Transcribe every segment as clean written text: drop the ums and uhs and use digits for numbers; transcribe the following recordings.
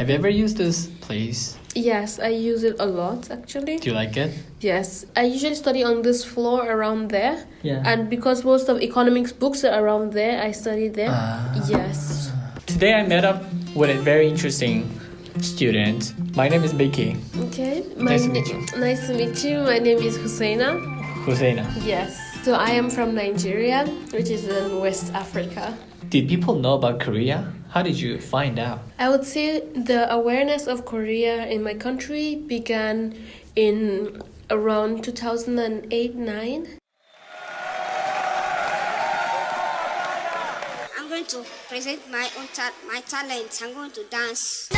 Have you ever used this place? Yes, I use it a lot actually. Do you like it? Yes, I usually study on this floor around there. Yeah. And because most of economics books are around there, I study there. Yes. Today I met up with a very interesting student. My name is Becky. Okay. Nice to meet you. Nice to meet you. My name is Husaina. Husaina. Yes. So I am from Nigeria, which is in West Africa. Did people know about Korea? How did you find out? I would say the awareness of Korea in my country began in around 2008-9. I'm going to present my talent. I'm going to dance.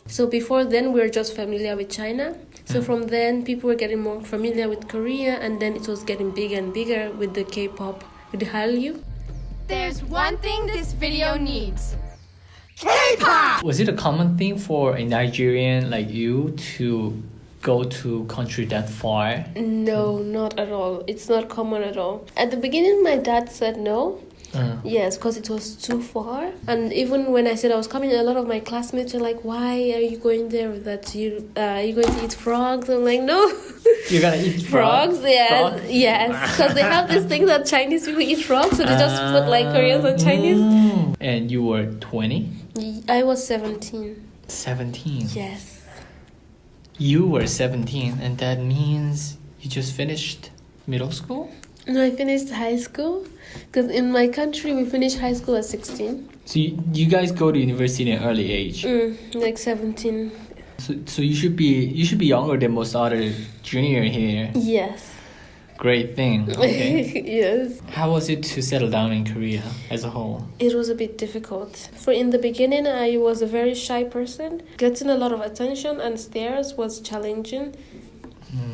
So before then, we were just familiar with China. So from then, people were getting more familiar with Korea, and then it was getting bigger and bigger with the K-pop, with the Hallyu. There's one thing this video needs. K-pop! Was it a common thing for a Nigerian like you to go to country that far? No, not at all. It's not common at all. At the beginning, my dad said no. Yes, because it was too far. And even when I said I was coming, a lot of my classmates were like, "Why are you going there? That are you going to eat frogs?" I'm like, "No." You're gonna eat frogs? Yes, yes. Because they have this thing that Chinese people eat frogs, so they just put like Koreans and Chinese. And you were 20? I was 17. 17? Yes. You were 17, and that means you just finished middle school? No, I finished high school. Because in my country, we finish high school at 16. So you guys go to university at an early age? Like 17. So you should be younger than most other junior here. Yes. Great thing. Okay. Yes. How was it to settle down in Korea as a whole? It was a bit difficult. For in the beginning, I was a very shy person. Getting a lot of attention and stares was challenging.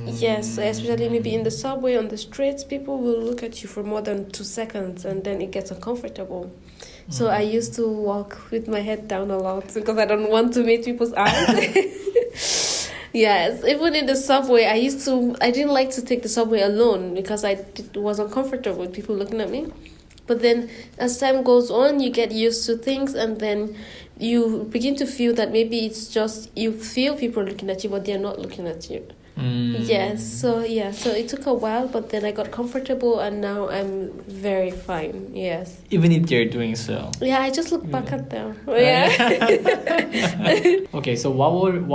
Yes, especially maybe in the subway, on the streets, people will look at you for more than 2 seconds and then it gets uncomfortable. So I used to walk with my head down a lot because I don't want to meet people's eyes. Yes, even in the subway, I didn't like to take the subway alone because was uncomfortable with people looking at me. But then as time goes on, you get used to things and then you begin to feel that maybe it's just, you feel people looking at you, but they're not looking at you. Yes, so it took a while, but then I got comfortable and now I'm very fine. Yes. Even if they're doing so. Yeah, I just look back at them. Yeah. Okay, so what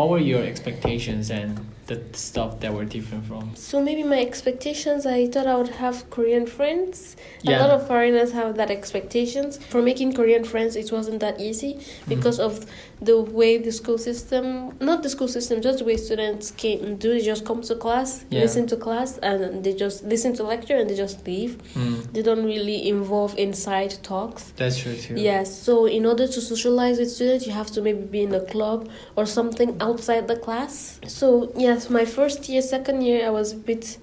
were your expectations and the stuff that were different from? So maybe my expectations, I thought I would have Korean friends. Yeah. A lot of foreigners have that expectations. For making Korean friends, it wasn't that easy because of the way the school system, not the school system, just the way students they just come to class, listen to class, and they just listen to lecture and they just leave. They don't really involve in side talks. That's true too. Yes, so in order to socialize with students, you have to maybe be in a club or something outside the class. So yes, my first year, second year, I was a bit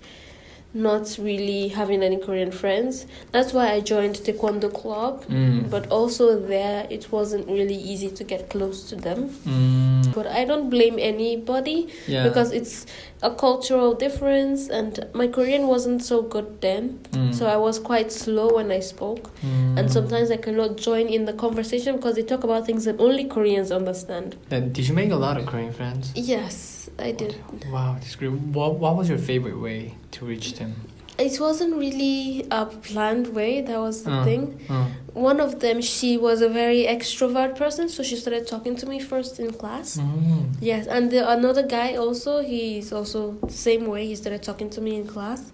not really having any Korean friends. That's why I joined Taekwondo club. But also there, it wasn't really easy to get close to them. But I don't blame anybody because it's a cultural difference and my Korean wasn't so good then. So I was quite slow when I spoke. And sometimes I cannot join in the conversation because they talk about things that only Koreans understand. Then did you make a lot of Korean friends? Yes, I did. Wow, that's great. What was your favorite way to reach them? It wasn't really a planned way, that was the thing. One of them, she was a very extrovert person, so she started talking to me first in class. Yes, and another guy also, he's also the same way, he started talking to me in class.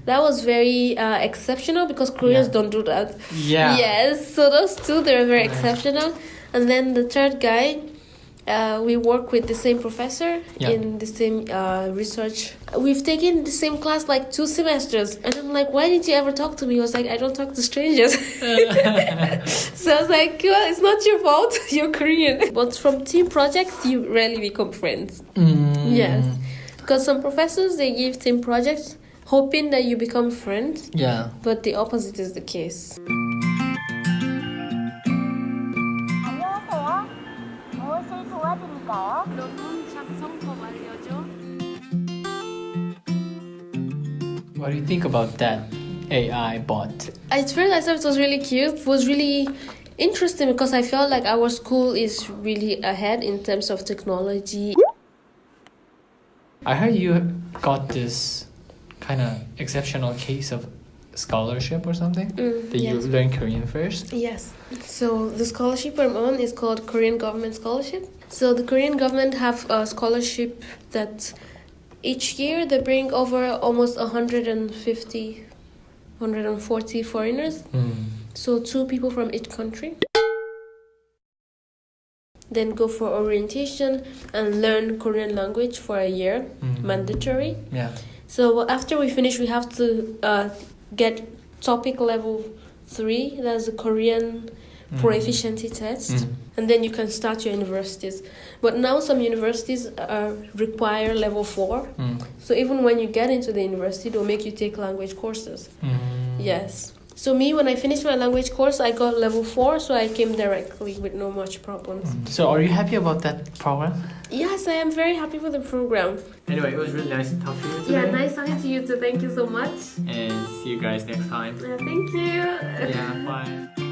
That was very exceptional because Koreans don't do that. Yeah. Yes, so those two, they were very exceptional. And then the third guy, we work with the same professor in the same research. We've taken the same class like 2 semesters. And I'm like, why didn't you ever talk to me? He was like, I don't talk to strangers. So I was like, well, it's not your fault. You're Korean. But from team projects, you rarely become friends. Yes. Because some professors, they give team projects hoping that you become friends. Yeah. But the opposite is the case. 안녕하세요. 무엇을 도와드릴까요? 너무 작성법 알려줘. What do you think about that AI bot? I first I thought it was really cute. It was really interesting because I felt like our school is really ahead in terms of technology. I heard you got this kind of exceptional case of scholarship or something that you Yes. learned Korean first. Yes. So the scholarship I'm on is called Korean Government Scholarship. So the Korean government have a scholarship that each year they bring over almost 150, 140 foreigners. So 2 people from each country. Then go for orientation and learn Korean language for a year, mandatory. Yeah. So after we finish, we have to get topic level 3. That's a Korean proficiency test, and then you can start your universities. But now some universities require level 4. So even when you get into the university, they'll make you take language courses. Yes. So me, when I finished my language course, I got level 4, so I came directly with no much problems. So are you happy about that program? Yes, I am very happy with the program. Anyway, it was really nice to talk to you today. Yeah, nice talking to you too. Thank you so much. And see you guys next time. Thank you. Yeah, bye.